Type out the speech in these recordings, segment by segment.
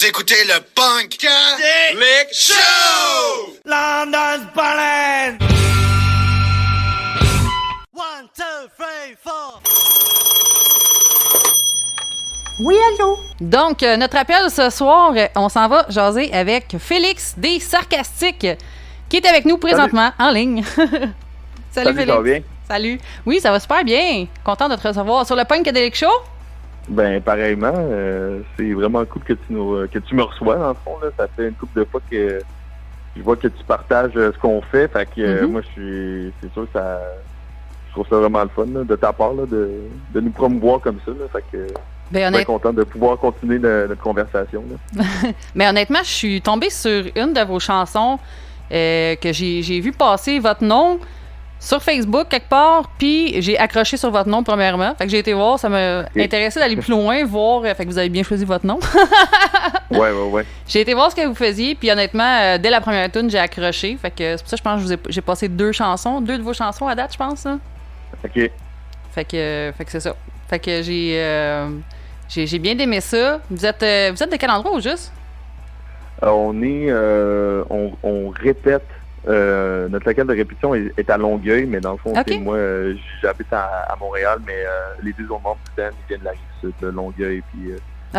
Vous écoutez le Punkadelic Show! London's ballin'! 1, 2, 3, 4. Oui, allô? Donc, notre appel ce soir, on s'en va jaser avec Félix des Sarcastiques, qui est avec nous présentement en ligne. Salut Félix. Ça va bien? Salut. Oui, ça va super bien. Content de te recevoir sur le Punkadelic Show. Ben, pareillement, c'est vraiment cool que tu me reçois, dans le fond. Là. Ça fait une couple de fois que je vois que tu partages ce qu'on fait. Fait que moi, c'est sûr que je trouve ça vraiment le fun là, de ta part là, de nous promouvoir comme ça. Là. Fait que je suis content de pouvoir continuer notre conversation. Là. Mais honnêtement, je suis tombée sur une de vos chansons que j'ai vu passer votre nom sur Facebook quelque part, puis j'ai accroché sur votre nom premièrement. Fait que j'ai été voir, ça m'a intéressé d'aller plus loin, voir. Fait que vous avez bien choisi votre nom. Ouais. J'ai été voir ce que vous faisiez, puis honnêtement, dès la première tune, j'ai accroché. Fait que c'est pour ça que je pense que j'ai passé deux de vos chansons à date, je pense. Là. OK. Fait que c'est ça. Fait que j'ai bien aimé ça. Vous êtes de quel endroit au juste? On répète. Notre local de répétition est à Longueuil, mais dans le fond, okay. Moi, j'habite à Montréal, mais les deux autres membres du band, ils viennent de la Rive-Sud, de Longueuil, puis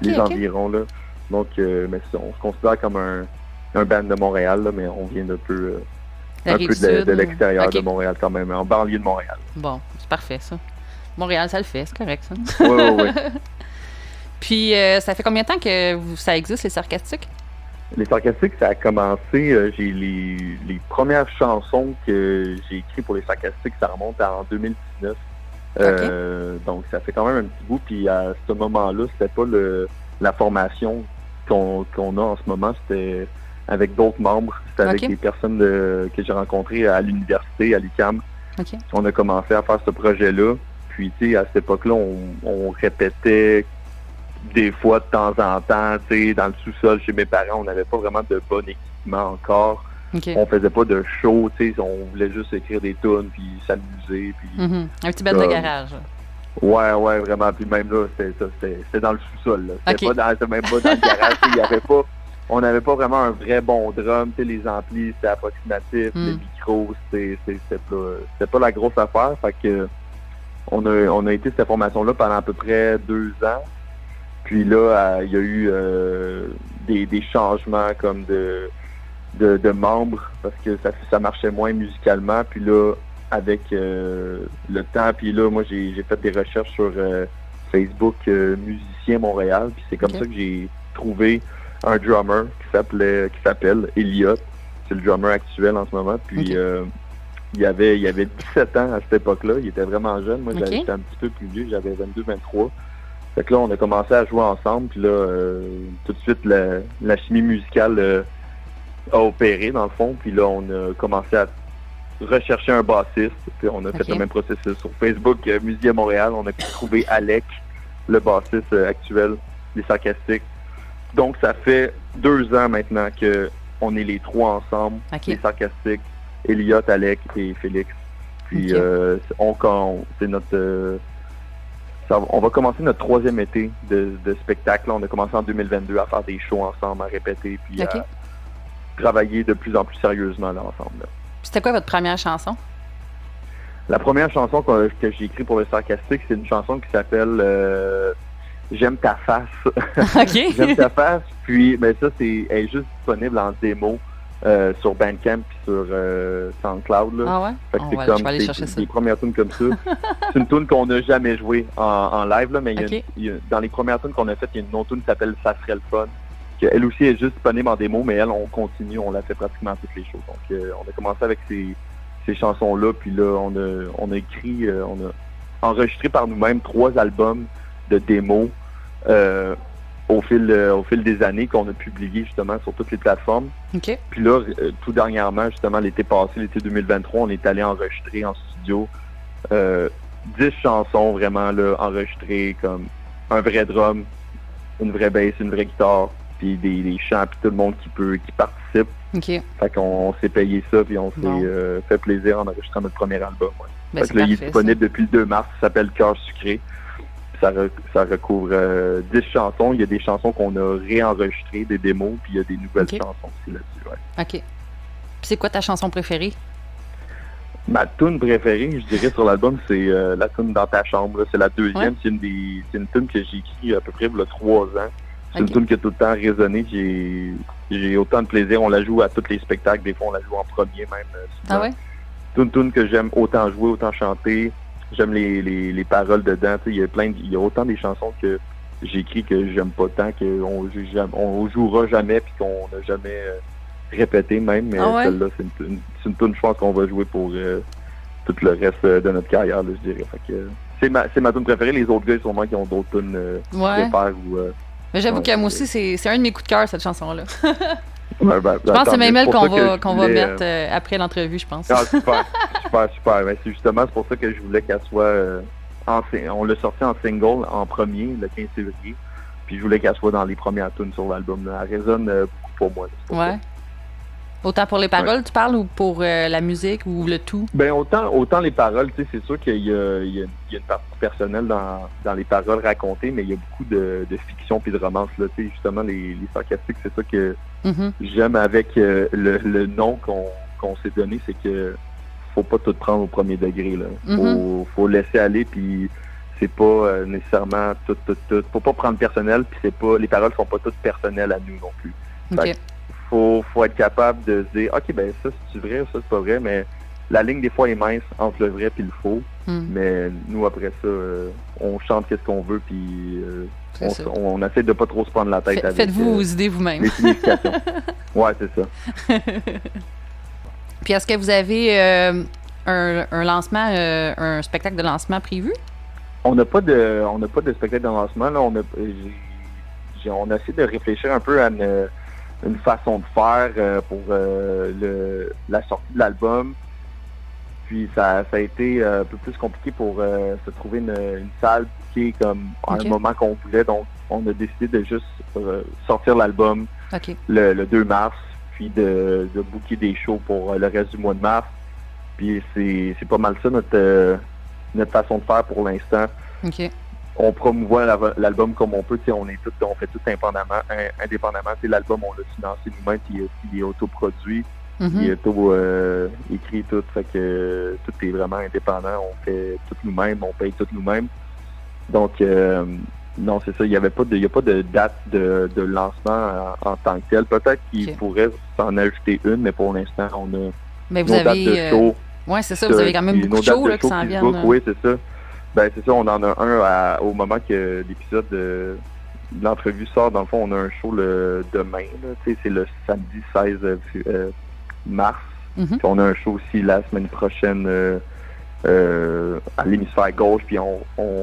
les environs, là. Donc, mais on se considère comme un band de Montréal, là, mais on vient un peu de l'extérieur de Montréal quand même, en banlieue de Montréal. Bon, c'est parfait, ça. Montréal, ça le fait, c'est correct, ça. Oui. Puis, ça fait combien de temps que ça existe, les Sarcastiques? Les Sarcastiques, ça a commencé, j'ai les premières chansons que j'ai écrites pour les Sarcastiques, ça remonte en 2019. Donc, ça fait quand même un petit bout. Puis à ce moment-là, c'était pas la formation qu'on a en ce moment, c'était avec d'autres membres. C'était avec des personnes que j'ai rencontrées à l'université, à l'UQAM. On a commencé à faire ce projet-là. Puis, tu sais, à cette époque-là, on répétait des fois de temps en temps, tu sais, dans le sous-sol chez mes parents, on n'avait pas vraiment de bon équipement encore. On faisait pas de show, tu sais, on voulait juste écrire des tunes puis s'amuser. Puis, un petit bête de garage. Ouais, vraiment. Puis même là, c'était dans le sous-sol. C'était même pas dans le garage. On n'avait pas vraiment un vrai bon drum. Tu sais, les amplis, c'était approximatif. Les micros, c'était pas la grosse affaire. Fait que on a été cette formation-là pendant à peu près 2 ans. Puis là, il y a eu des changements comme de membres parce que ça marchait moins musicalement. Puis là, avec le temps, puis là, moi, j'ai fait des recherches sur Facebook Musicien Montréal. Puis c'est comme ça que j'ai trouvé un drummer qui s'appelle Elliot. C'est le drummer actuel en ce moment. Puis il avait 17 ans à cette époque-là. Il était vraiment jeune. Moi, j'étais un petit peu plus vieux. J'avais 22, 23. Fait que là, on a commencé à jouer ensemble, puis là, tout de suite, la chimie musicale a opéré, dans le fond, puis là, on a commencé à rechercher un bassiste, puis on a fait le même processus sur Facebook, Musicien Montréal, on a trouvé Alec, le bassiste actuel des Sarcastiques. Donc, ça fait 2 ans maintenant qu'on est les 3 ensemble, les Sarcastiques, Elliot, Alec et Félix. Puis, c'est notre... on va commencer notre 3e été de spectacle. On a commencé en 2022 à faire des shows ensemble, à répéter, puis à travailler de plus en plus sérieusement là, ensemble. Là. C'était quoi votre première chanson? La première chanson que j'ai écrite pour le Sarcastique, c'est une chanson qui s'appelle J'aime ta face. J'aime ta face. Puis, ben ça, elle est juste disponible en démo sur Bandcamp puis sur SoundCloud. Là. Ah ouais? Fait que je vais aller chercher ça. Des premières tunes comme ça. C'est une tune qu'on n'a jamais jouée en live, là, mais dans les premières tunes qu'on a faites, il y a une autre tune qui s'appelle Ça serait le fun. Elle aussi est juste disponible en démo, mais elle, on continue, on l'a fait pratiquement toutes les choses. Donc, on a commencé avec ces chansons-là, puis là, on a écrit, on a enregistré par nous-mêmes 3 albums de démos au fil des années qu'on a publié justement sur toutes les plateformes. Puis là, tout dernièrement, justement, l'été passé, l'été 2023, on est allé enregistrer en studio 10 chansons vraiment là, enregistrées comme un vrai drum, une vraie bass, une vraie guitare, puis des chants, puis tout le monde qui participe. Fait qu'on s'est payé ça, puis on s'est fait plaisir en enregistrant notre premier album. Fait que là, il est disponible depuis le 2 mars, ça s'appelle Cœur sucré. ça recouvre 10 chansons. Il y a des chansons qu'on a réenregistrées, des démos, puis il y a des nouvelles chansons aussi là-dessus. Ouais. OK. Puis c'est quoi ta chanson préférée? Ma tune préférée, je dirais, sur l'album, c'est la tune Dans ta chambre. Là. C'est la deuxième. Ouais. C'est une tune que j'ai écrite à peu près il y a 3 ans. C'est une tune qui a tout le temps résonné. J'ai autant de plaisir. On la joue à tous les spectacles. Des fois, on la joue en premier même. Ah ouais? C'est une tune que j'aime autant jouer, autant chanter. J'aime les paroles dedans. Il y a autant des chansons que j'écris que j'aime pas tant, qu'on jouera jamais puis qu'on n'a jamais répété même. Mais celle-là, c'est une tune, je pense qu'on va jouer pour tout le reste de notre carrière, là, je dirais. Fait que, c'est ma tune préférée. Les autres gars, sûrement, qui ont d'autres tunes préfèrent ou... Mais j'avoue que moi aussi, c'est un de mes coups de cœur, cette chanson-là. Je pense que c'est même elle qu'on va mettre après l'entrevue, je pense. Ah, super. Mais c'est pour ça que je voulais qu'elle soit... on l'a sorti en single en premier, le 15 février. Puis je voulais qu'elle soit dans les premières tunes sur l'album. Là. Elle résonne beaucoup pour moi. Ouais. Autant pour les paroles, tu parles, ou pour la musique, ou le tout? Ben autant les paroles, tu sais, c'est sûr qu'il y a une partie personnelle dans les paroles racontées, mais il y a beaucoup de fiction puis de romance, là, tu sais, justement, les sarcastiques, c'est ça que j'aime avec le nom qu'on s'est donné, c'est que faut pas tout prendre au premier degré, là. Faut laisser aller, puis c'est pas nécessairement tout. Faut pas prendre personnel, puis les paroles sont pas toutes personnelles à nous non plus. Okay. Faut être capable de se dire, OK, ben ça, c'est vrai, ça, c'est pas vrai, mais la ligne, des fois, est mince entre le vrai et le faux. Mais nous, après ça, on chante qu'est-ce qu'on veut, puis on essaie de pas trop se prendre la tête avec... Faites-vous vos idées vous-même. Les significations. Ouais, c'est ça. Puis est-ce que vous avez un lancement, un spectacle de lancement prévu? On n'a pas de spectacle de lancement. Là, on a essayé de réfléchir un peu à une façon de faire pour la sortie de l'album. Puis ça a été un peu plus compliqué pour se trouver une salle qui est comme à un moment qu'on voulait. Donc, on a décidé de juste sortir l'album le 2 mars, puis de booker des shows pour le reste du mois de mars. Puis c'est pas mal ça notre façon de faire pour l'instant. Okay. On promouvoit l'album comme on peut, on fait tout indépendamment. L'album, on l'a financé nous-mêmes, puis il est autoproduit, il est auto-écrit, tout. Fait que tout est vraiment indépendant. On fait tout nous-mêmes, on paye tout nous-mêmes. Donc, non, c'est ça. Il n'y a pas de date de lancement en tant que tel. Peut-être qu'il pourrait s'en ajouter une, mais pour l'instant, on a nos dates de show. Oui, c'est ça. Vous avez quand même beaucoup de shows là, qui s'en viennent. Oui, c'est ça. Ben c'est ça, on en a un au moment que l'épisode de l'entrevue sort. Dans le fond, on a un show le demain. C'est le samedi 16 mars. Puis on a un show aussi la semaine prochaine à l'hémisphère gauche. Puis on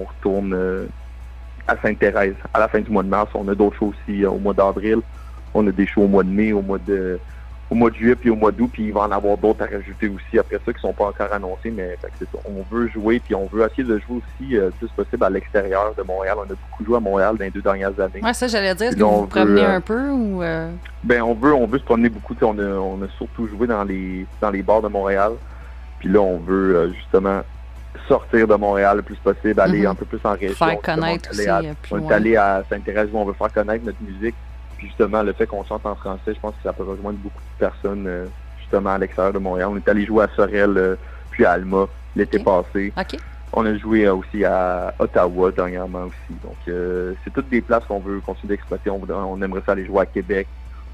retourne à Sainte-Thérèse à la fin du mois de mars. On a d'autres shows aussi au mois d'avril. On a des shows au mois de mai, au mois de juillet puis au mois d'août, puis il va en avoir d'autres à rajouter aussi après ça qui sont pas encore annoncés, mais c'est ça. On veut jouer, puis on veut essayer de jouer aussi le plus possible à l'extérieur de Montréal. On a beaucoup joué à Montréal dans les 2 dernières années. Ouais, ça j'allais dire, est-ce que vous vous promenez un peu ou Ben on veut se promener beaucoup. On a surtout joué dans les bars de Montréal. Puis là, on veut justement sortir de Montréal le plus possible, aller un peu plus en région. Faire connaître aussi. On est allé à Sainte-Thérèse où on veut faire connaître notre musique. Justement, le fait qu'on chante en français, je pense que ça peut rejoindre beaucoup de personnes justement à l'extérieur de Montréal. On est allé jouer à Sorel, puis à Alma l'été passé. On a joué aussi à Ottawa dernièrement aussi. Donc, c'est toutes des places qu'on veut continuer d'exploiter. On aimerait ça aller jouer à Québec.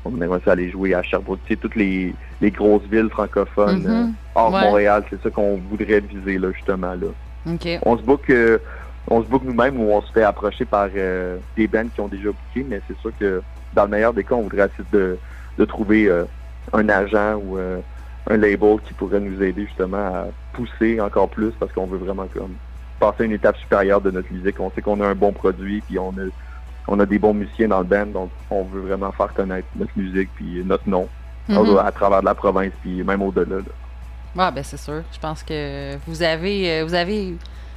On aimerait ça aller jouer à Sherbrooke. Tu sais, toutes les grosses villes francophones hors Montréal, c'est ça qu'on voudrait viser là, justement. Là. On se book nous-mêmes ou on se fait approcher par des bands qui ont déjà booké, mais c'est sûr que dans le meilleur des cas, on voudrait essayer de trouver un agent ou un label qui pourrait nous aider justement à pousser encore plus parce qu'on veut vraiment comme passer à une étape supérieure de notre musique. On sait qu'on a un bon produit puis on a des bons musiciens dans le band, donc on veut vraiment faire connaître notre musique puis notre nom à travers de la province puis même au-delà. Ah ben c'est sûr. Je pense que vous avez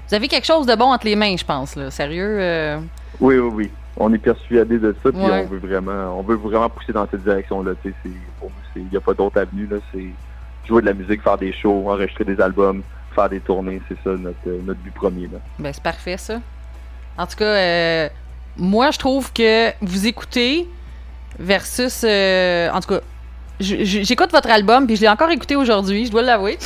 quelque chose de bon entre les mains, je pense là. Sérieux. Oui. On est persuadé de ça, puis on veut vraiment pousser dans cette direction-là. Pour nous, il n'y a pas d'autre avenue. Là, c'est jouer de la musique, faire des shows, enregistrer des albums, faire des tournées. C'est ça notre but premier. Là. Ben, c'est parfait, ça. En tout cas, moi, je trouve que vous écoutez versus... en tout cas, j'écoute votre album, puis je l'ai encore écouté aujourd'hui, je dois l'avouer.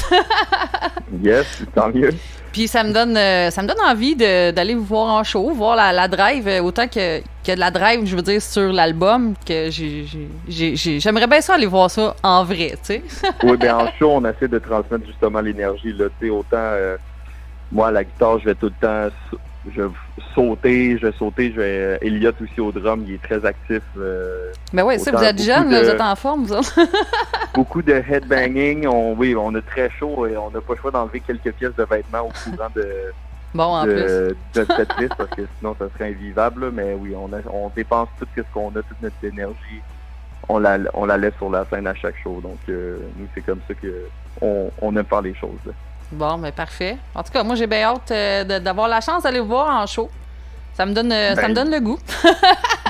Yes, tant mieux. Puis ça me donne envie d'aller vous voir en show, voir la drive, autant que de la drive, je veux dire, sur l'album, que j'aimerais bien ça aller voir ça en vrai, tu sais. Oui, bien en show, on essaie de transmettre justement l'énergie, là, tu sais, autant, moi, à la guitare, je vais tout le temps, je vais sauter, Elliot aussi au drum, il est très actif. Ben ouais, ça, vous êtes jeune, vous êtes en forme, vous autres. Beaucoup de headbanging, on a très chaud et on n'a pas le choix d'enlever quelques pièces de vêtements au courant de cette liste parce que sinon ça serait invivable, là. Mais oui, on dépense tout ce qu'on a, toute notre énergie, on la laisse sur la scène à chaque show, donc nous c'est comme ça que on aime faire les choses, là. Bon, ben parfait. En tout cas, moi j'ai bien hâte d'avoir la chance d'aller vous voir en show. Ça me donne le goût.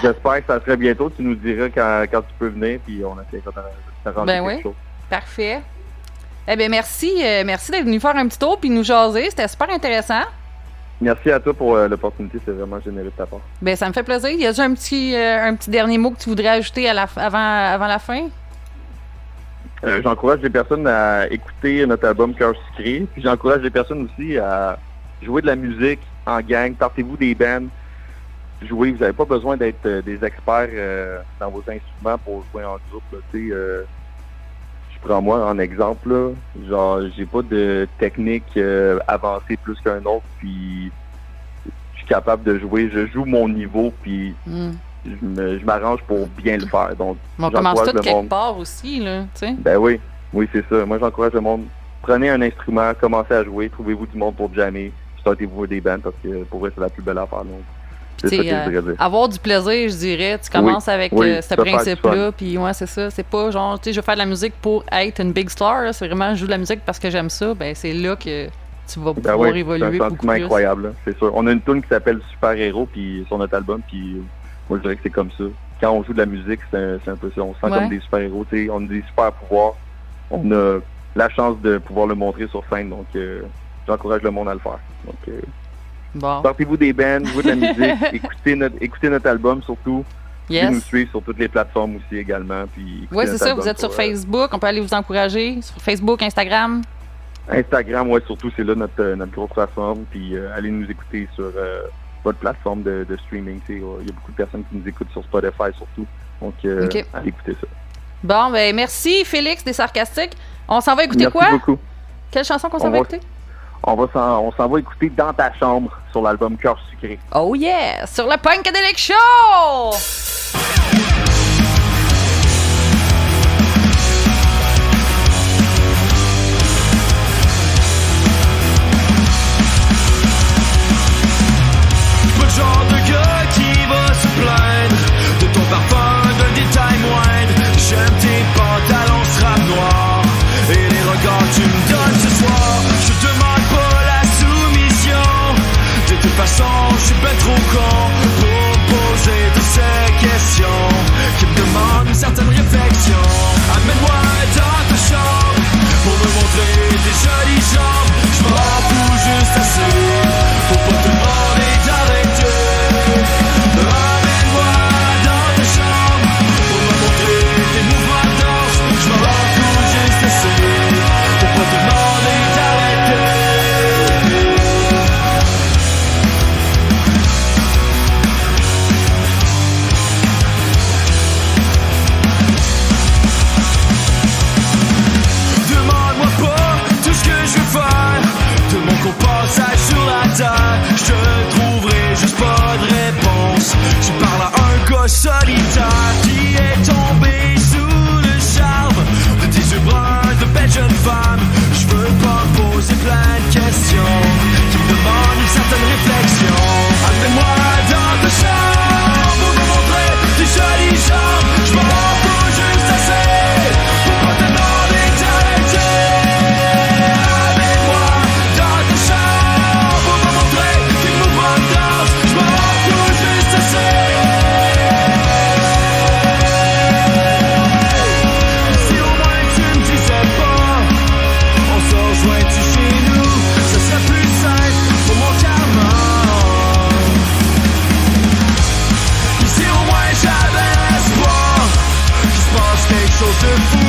J'espère que ça serait bientôt. Tu nous diras quand tu peux venir, puis on essaiera de rendre quelque chose. Parfait. Eh bien, merci d'être venu faire un petit tour puis nous jaser. C'était super intéressant. Merci à toi pour l'opportunité. C'est vraiment généreux de ta part. Ben, ça me fait plaisir. Y a-t-il un petit dernier mot que tu voudrais ajouter avant la fin? J'encourage les personnes à écouter notre album Cœur Sucré. Puis j'encourage les personnes aussi à jouer de la musique en gang. Partez-vous des bands. Jouez. Vous n'avez pas besoin d'être des experts dans vos instruments pour jouer en groupe. Tu sais, je prends moi en exemple. Là, genre, j'ai pas de technique avancée plus qu'un autre. Puis je suis capable de jouer. Je joue mon niveau. Puis je m'arrange pour bien le faire. Donc, on commence tout quelque part aussi, là, tu sais. Ben oui, c'est ça. Moi, j'encourage le monde. Prenez un instrument, commencez à jouer, trouvez-vous du monde pour jammer, startez-vous des bands parce que pour vrai, c'est la plus belle affaire. Donc, c'est ça que je dirais dire. Avoir du plaisir, je dirais. Tu commences avec ce principe-là, puis ouais, c'est ça. C'est pas genre, tu sais, je veux faire de la musique pour être une big star. Là. C'est vraiment, je joue de la musique parce que j'aime ça. Ben, c'est là que tu vas pouvoir évoluer. C'est un sentiment incroyable, là, c'est sûr. On a une tune qui s'appelle Super Héros puis sur notre album, puis moi, je dirais que c'est comme ça. Quand on joue de la musique, c'est un peu ça. On se sent comme des super-héros. T'sais. On a des super pouvoirs. On a la chance de pouvoir le montrer sur scène. Donc, j'encourage le monde à le faire. Donc, sortez-vous des bands, jouez de la musique, écoutez notre album surtout. Yes. Vous nous suivez sur toutes les plateformes aussi également. Oui, c'est ça. Vous êtes sur Facebook. On peut aller vous encourager. Sur Facebook, Instagram. Instagram, ouais, surtout, c'est là notre grosse plateforme. Puis, allez nous écouter sur... votre plateforme de streaming. Il y a beaucoup de personnes qui nous écoutent sur Spotify surtout. Donc, allez écouter ça. Bon, ben merci Félix des Sarcastiques. On s'en va écouter merci quoi? Beaucoup. Quelle chanson qu'on s'en va écouter? On s'en va écouter Dans ta chambre sur l'album Cœur Sucré. Oh yeah! Sur le Punkadelic Show! Genre de gars qui va se plaindre de ton parfum, d'un détail moindre. J'aime tes pantalons strap noirs et les regards que tu me donnes ce soir. Je demande pas la soumission. De toute façon, je suis ben trop con pour poser toutes ces questions. de fou.